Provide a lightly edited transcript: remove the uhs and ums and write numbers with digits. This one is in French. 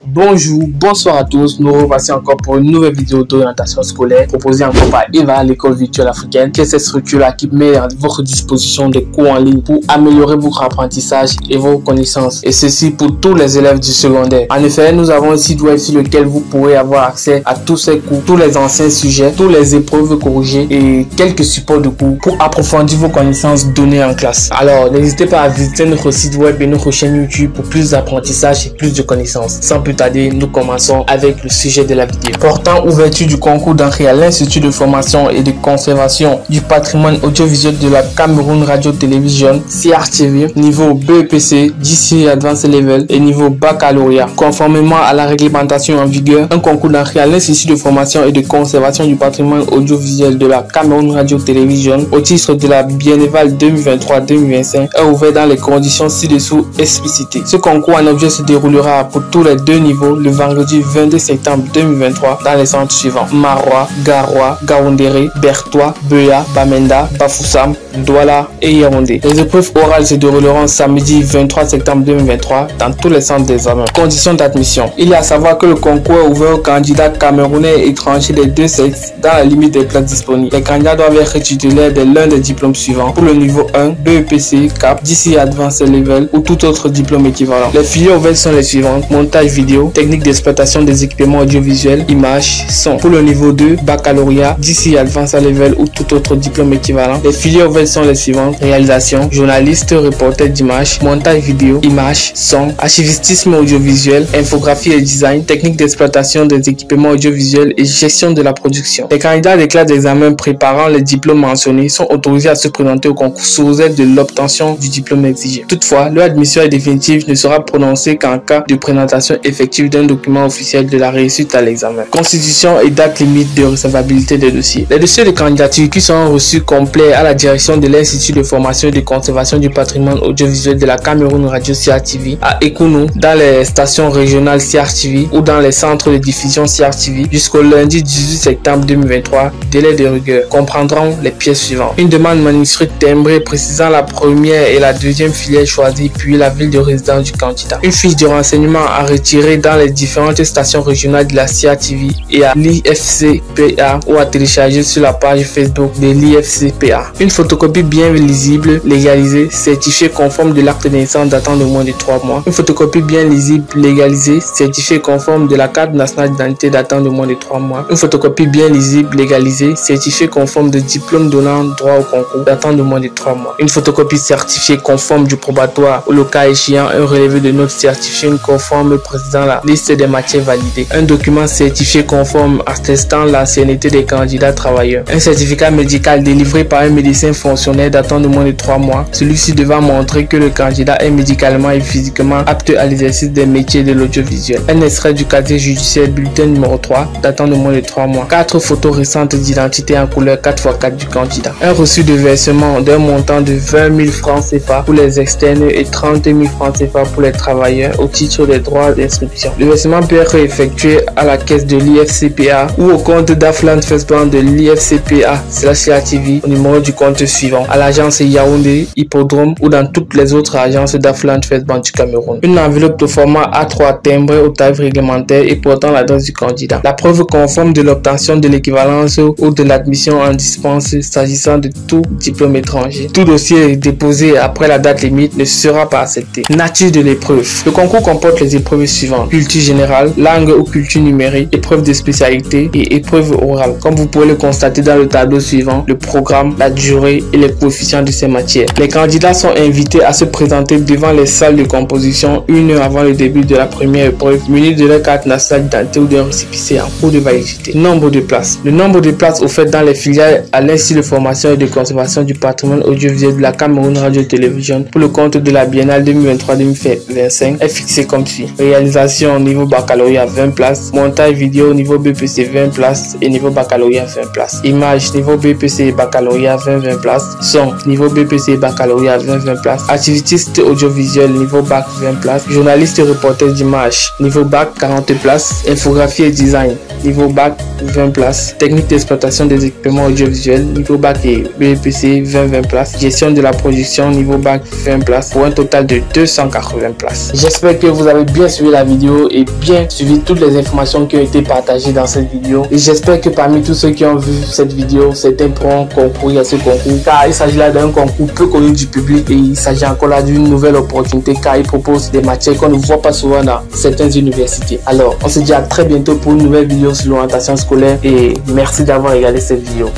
Bonjour, bonsoir à tous. Nous revoici encore pour une nouvelle vidéo d'orientation scolaire proposée encore par Eva, l'école virtuelle africaine, qui est cette structure-là qui met à votre disposition des cours en ligne pour améliorer votre apprentissage et vos connaissances. Et ceci pour tous les élèves du secondaire. En effet, nous avons un site web sur lequel vous pourrez avoir accès à tous ces cours, tous les anciens sujets, toutes les épreuves corrigées et quelques supports de cours pour approfondir vos connaissances données en classe. Alors, n'hésitez pas à visiter notre site web et notre chaîne YouTube pour plus d'apprentissage et plus de connaissances. Sans plus tarder, nous commençons avec le sujet de la vidéo. Portant ouverture du concours d'entrée à l'Institut de formation et de conservation du patrimoine audiovisuel de la Cameroun Radio-Télévision, CRTV, niveau BEPC, GCE Advanced Level et niveau baccalauréat. Conformément à la réglementation en vigueur, un concours d'entrée à l'Institut de formation et de conservation du patrimoine audiovisuel de la Cameroun Radio-Télévision au titre de la Biennale 2023-2025 est ouvert dans les conditions ci-dessous explicitées. Ce concours en objet se déroulera pour tous les deux niveaux le vendredi 22 septembre 2023 dans les centres suivants: Marois, Garoua, Gaoundéré, Bertois, Beya, Bamenda, Bafoussam, Douala et Yaoundé. Les épreuves orales se dérouleront samedi 23 septembre 2023 dans tous les centres d'examen. Conditions d'admission: il est à savoir que le concours est ouvert aux candidats camerounais et étrangers des deux sexes dans la limite des places disponibles. Les candidats doivent être titulaires de l'un des diplômes suivants pour le niveau 1, BEPC, CAP, GCE Advanced Level ou tout autre diplôme équivalent. Les filières ouvertes sont les suivantes: montage vidéo, technique d'exploitation des équipements audiovisuels, images, son. Pour le niveau 2, baccalauréat, GCE Advanced Level ou tout autre diplôme équivalent. Les filières ouvertes sont les suivantes: réalisation, journaliste, reporter d'images, montage vidéo, images, son, archivistisme audiovisuel, infographie et design, technique d'exploitation des équipements audiovisuels et gestion de la production. Les candidats des classes d'examen préparant les diplômes mentionnés sont autorisés à se présenter au concours sous réserve de l'obtention du diplôme exigé. Toutefois, leur admission définitive ne sera prononcée qu'en cas de présentation effective d'un document officiel de la réussite à l'examen. Constitution et date limite de recevabilité des dossiers. Les dossiers de candidature qui seront reçus complets à la direction de l'Institut de formation et de conservation du patrimoine audiovisuel de la Cameroun Radio CRTV à Ekounou, dans les stations régionales CRTV ou dans les centres de diffusion CRTV jusqu'au lundi 18 septembre 2023. Délai de rigueur comprendront les pièces suivantes: une demande manuscrite timbrée précisant la première et la deuxième filière choisie puis la ville de résidence du candidat, une fiche de renseignement à retirer dans les différentes stations régionales de la CRTV et à l'IFCPA ou à télécharger sur la page Facebook de l'IFCPA, une photocopie bien lisible, légalisée, certifiée conforme de l'acte de naissance datant de moins de 3 mois, une photocopie bien lisible, légalisée, certifiée conforme de la carte nationale d'identité datant de moins de 3 mois, une photocopie bien lisible, légalisée, certifiée conforme de diplôme donnant droit au concours datant de moins de 3 mois, une photocopie certifiée conforme du probatoire ou le cas échéant un relevé de notes certifié conforme précisant la liste des matières validées, un document certifié conforme attestant l'ancienneté des candidats travailleurs, un certificat médical délivré par un médecin fonctionnaire datant de moins de 3 mois, celui-ci devant montrer que le candidat est médicalement et physiquement apte à l'exercice des métiers de l'audiovisuel, un extrait du casier judiciaire bulletin numéro 3 datant de moins de 3 mois, 4 photos récentes d'identité en couleur 4x4 du candidat, un reçu de versement d'un montant de 20 000 francs CFA pour les externes et 30 000 francs CFA pour les travailleurs au titre des droits d'inscription. Le versement peut être effectué à la caisse de l'IFCPA ou au compte d'Afland First Bank de l'IFCPA/CRTV au numéro du compte suivant, à l'agence Yaoundé, Hippodrome ou dans toutes les autres agences d'Afland First Bank du Cameroun. Une enveloppe de format A3 timbrée au tarif réglementaire et portant l'adresse du candidat. La preuve conforme de l'obtention de l'équivalence ou de l'admission en dispense s'agissant de tout diplôme étranger. Tout dossier déposé après la date limite ne sera pas accepté. Nature de l'épreuve. Le concours comporte les épreuves suivantes: culture générale, langue ou culture numérique, épreuve de spécialité et épreuve orale. Comme vous pouvez le constater dans le tableau suivant, le programme, la durée et les coefficients de ces matières. Les candidats sont invités à se présenter devant les salles de composition 1 heure avant le début de la première épreuve, munis de leur carte nationale d'identité ou d'un récépissé en cours de validité. Nombre de places. Le nombre de places offertes dans les filières à l'Institut de formation et de conservation du patrimoine audiovisuel de la Cameroun Radio-Télévision pour le compte de la Biennale 2023-2025 est fixé comme suit: réalisation au niveau baccalauréat 20 places, montage vidéo au niveau BPC 20 places et niveau baccalauréat 20 places, image niveau BPC et baccalauréat 20 places, son niveau BPC et baccalauréat 20 places, activitiste audiovisuel niveau bac 20 places, journaliste et reporter d'image niveau bac 40 places, infographie et design niveau bac 20 places, technique d'exploitation des équipements audiovisuels niveau bac et BPC 20 places, gestion de la production niveau bac 20 places pour un total de 280 places. J'espère que vous avez bien suivi la vidéo et bien suivi toutes les informations qui ont été partagées dans cette vidéo. Et j'espère que parmi tous ceux qui ont vu cette vidéo, certains pourront concourir à ce concours, car il s'agit là d'un concours peu connu du public et il s'agit encore là d'une nouvelle opportunité car il propose des matières qu'on ne voit pas souvent dans certaines universités. Alors, on se dit à très bientôt pour une nouvelle vidéo sur l'orientation scolaire et merci d'avoir regardé cette vidéo.